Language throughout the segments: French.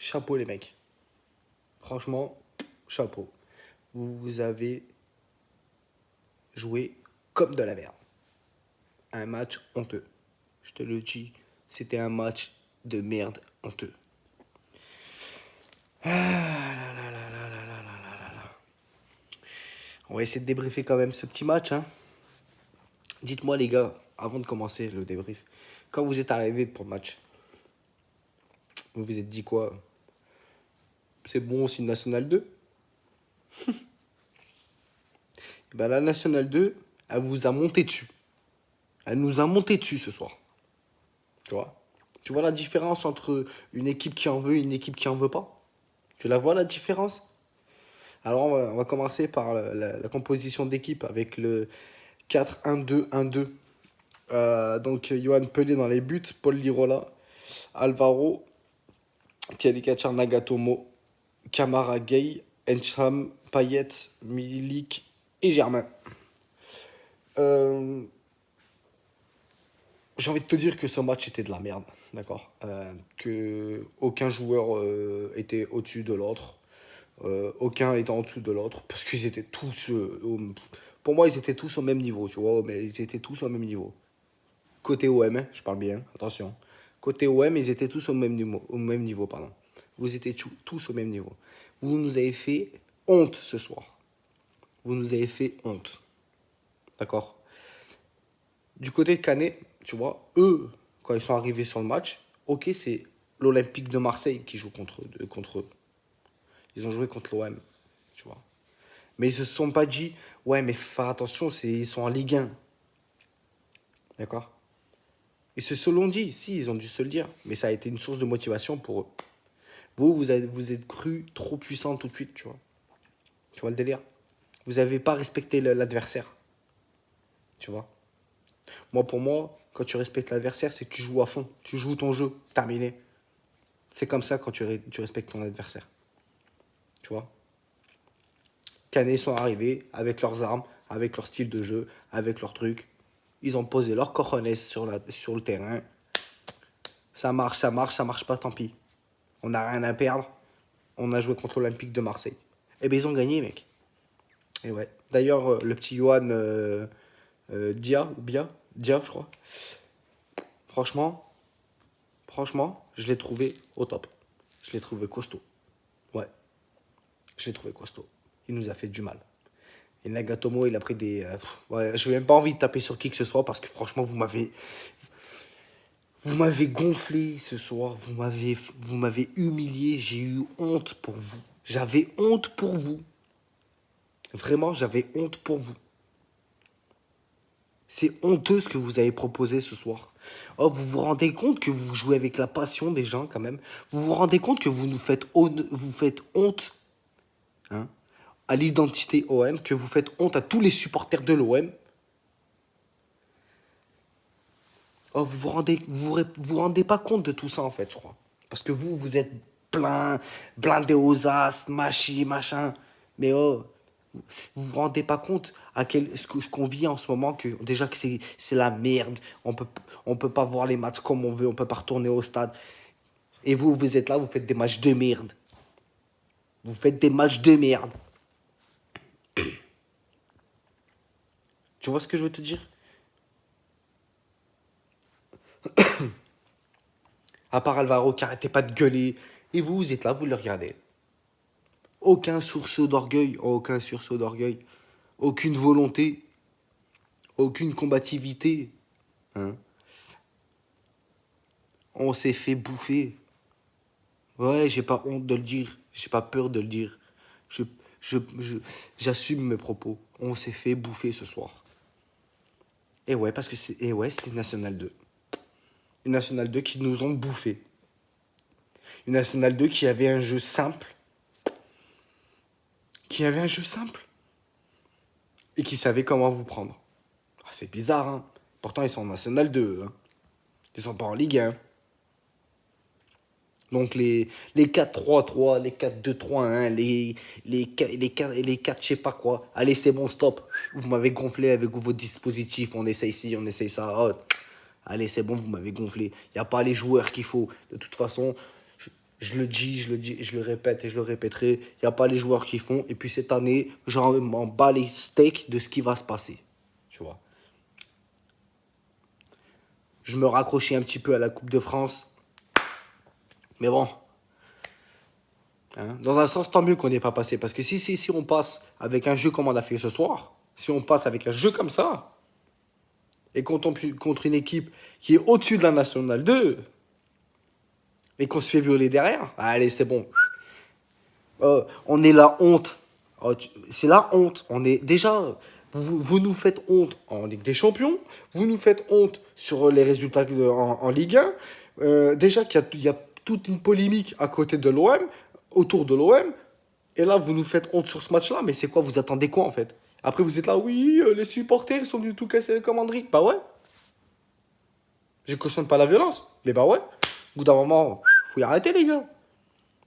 chapeau les mecs. Franchement, chapeau. Vous avez joué comme de la merde. Un match honteux. Je te le dis, c'était un match de merde honteux. Ah là là là là là là là là là. On va essayer de débriefer quand même ce petit match. Hein. Dites-moi les gars, avant de commencer le débrief, quand vous êtes arrivés pour le match, vous vous êtes dit quoi? C'est bon, c'est une Nationale 2. Ben, la Nationale 2, elle vous a monté dessus. Elle nous a monté dessus ce soir. Tu vois? Tu vois la différence entre une équipe qui en veut et une équipe qui en veut pas? Tu la vois la différence? Alors on va commencer par la composition d'équipe avec le 4-1-2-1-2. Donc Johan Pelé dans les buts, Paul Lirola, Alvaro, Pialikachar Nagatomo, Kamara Gay, Encham, Payet, Milik et Germain. J'ai envie de te dire que ce match était de la merde, d'accord, que aucun joueur était au-dessus de l'autre, aucun était en dessous de l'autre, parce qu'ils étaient tous, pour moi, ils étaient tous au même niveau, tu vois, mais ils étaient tous au même niveau. Côté OM, hein, je parle bien, attention. Côté OM, ils étaient tous au même niveau, pardon. Vous étiez tous au même niveau. Vous nous avez fait honte ce soir. Vous nous avez fait honte. D'accord? Du côté de Canet, tu vois, eux, quand ils sont arrivés sur le match, ok, c'est l'Olympique de Marseille qui joue contre eux. Ils ont joué contre l'OM, tu vois. Mais ils se sont pas dit, ouais, mais faire attention, ils sont en Ligue 1. D'accord? Ils se l'ont dit, si, ils ont dû se le dire. Mais ça a été une source de motivation pour eux. Vous êtes cru trop puissant tout de suite, tu vois. Tu vois le délire? Vous n'avez pas respecté l'adversaire. Tu vois? Moi, pour moi, quand tu respectes l'adversaire, c'est que tu joues à fond. Tu joues ton jeu. Terminé. C'est comme ça quand tu respectes ton adversaire. Tu vois? Canet sont arrivés avec leurs armes, avec leur style de jeu, avec leurs trucs. Ils ont posé leurs cojones sur le terrain. Ça marche, ça marche pas, tant pis. On n'a rien à perdre. On a joué contre l'Olympique de Marseille. Et ben ils ont gagné, mec. Et ouais. D'ailleurs, le petit Johan Dia, je crois. Franchement, je l'ai trouvé au top. Je l'ai trouvé costaud. Ouais, je l'ai trouvé costaud. Il nous a fait du mal. Et Nagatomo, il a pris des... ouais, je n'ai même pas envie de taper sur qui que ce soit parce que franchement, vous m'avez gonflé ce soir. Vous m'avez humilié. J'ai eu honte pour vous. J'avais honte pour vous. Vraiment, j'avais honte pour vous. C'est honteux ce que vous avez proposé ce soir. Oh, vous vous rendez compte que vous jouez avec la passion des gens quand même. Vous vous rendez compte que vous faites honte, hein, à l'identité OM, que vous faites honte à tous les supporters de l'OM. Oh, vous rendez pas compte de tout ça en fait, je crois. Parce que vous êtes blindé aux as, machin. Mais oh, vous vous rendez pas compte ce qu'on vit en ce moment, que déjà que c'est la merde. On peut pas voir les matchs comme on veut, on peut pas retourner au stade. Et vous êtes là, vous faites des matchs de merde. Vous faites des matchs de merde. Tu vois ce que je veux te dire? À part Alvaro qui arrêtait pas de gueuler. Et vous êtes là, vous le regardez. Aucun sursaut d'orgueil, aucune volonté, aucune combativité. Hein. On s'est fait bouffer. Ouais, j'ai pas honte de le dire, j'ai pas peur de le dire. Je, J'assume mes propos. On s'est fait bouffer ce soir. Et ouais, c'était National 2. Une National 2 qui nous ont bouffé. Une National 2 qui avait un jeu simple. Et qui savait comment vous prendre. Ah, c'est bizarre, hein. Pourtant, ils sont en National 2, hein. Ils sont pas en Ligue 1. Donc les 4-3-3, les 4-2-3-1, les 4 je sais pas quoi. Allez, c'est bon, stop. Vous m'avez gonflé avec vos dispositifs. On essaye ci, on essaye ça. Oh. Allez, c'est bon, vous m'avez gonflé. Il n'y a pas les joueurs qu'il faut. De toute façon, Je le dis, je le dis, je le répète et je le répéterai. Il n'y a pas les joueurs qui font. Et puis cette année, j'en m'en bats les steaks de ce qui va se passer. Tu vois. Je me raccrochais un petit peu à la Coupe de France. Mais bon. Hein, dans un sens, tant mieux qu'on n'ait pas passé. Parce que si on passe avec un jeu comme on a fait ce soir, si on passe avec un jeu comme ça, et qu'on tombe contre une équipe qui est au-dessus de la Nationale 2, et qu'on se fait violer derrière, allez, c'est bon. On est la honte. C'est la honte. On est déjà. Vous nous faites honte en Ligue des Champions. Vous nous faites honte sur les résultats en Ligue 1. Déjà qu'il y a toute une polémique à côté de l'OM, autour de l'OM. Et là, vous nous faites honte sur ce match-là. Mais c'est quoi? Vous attendez quoi en fait? Après, vous êtes là, oui, les supporters sont venus tout casser les commanderies. Bah ouais. Je cautionne pas la violence. Mais bah ouais. Au bout d'un moment, faut y arrêter, les gars.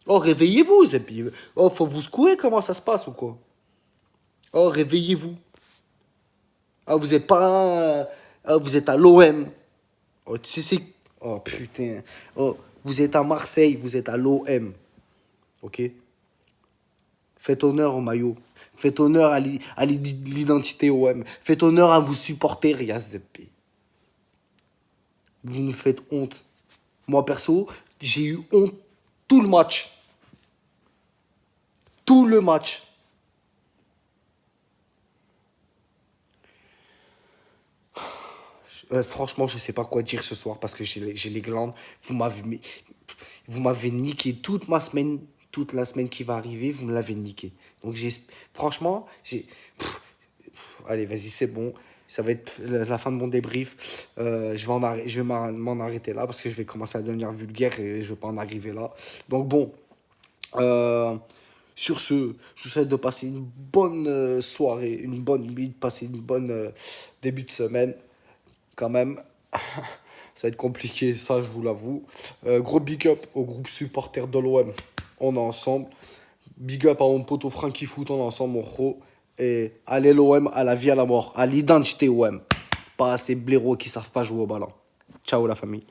Oh, réveillez-vous, Zeppi. Oh, faut vous secouer, comment ça se passe ou quoi? Oh, réveillez-vous. Ah, vous êtes pas. Ah, vous êtes à l'OM. Oh, tu sais, c'est. Oh, putain. Oh, vous êtes à Marseille, vous êtes à l'OM. Ok? Faites honneur au maillot. Faites honneur à l'identité OM. Faites honneur à vous supporter, Riaz Zeppi. Vous nous faites honte. Moi, perso, j'ai eu honte tout le match. Tout le match. Franchement, je sais pas quoi dire ce soir parce que j'ai les glandes. Vous m'avez niqué toute la semaine qui va arriver, vous me l'avez niqué. Donc, franchement, allez, vas-y, c'est bon. Ça va être la fin de mon débrief. Je vais m'en arrêter là parce que je vais commencer à devenir vulgaire et je vais pas en arriver là. Donc, bon. Sur ce, je vous souhaite de passer une bonne soirée, une bonne nuit, de passer une bonne début de semaine. Quand même, ça va être compliqué, ça je vous l'avoue. Gros big up au groupe supporter de l'OM, on est ensemble. Big up à mon pote Frankie Foot, on est ensemble, mon gros. Et allez l'OM, à la vie, à la mort, à l'identité OM. Pas à ces blaireaux qui savent pas jouer au ballon. Ciao la famille.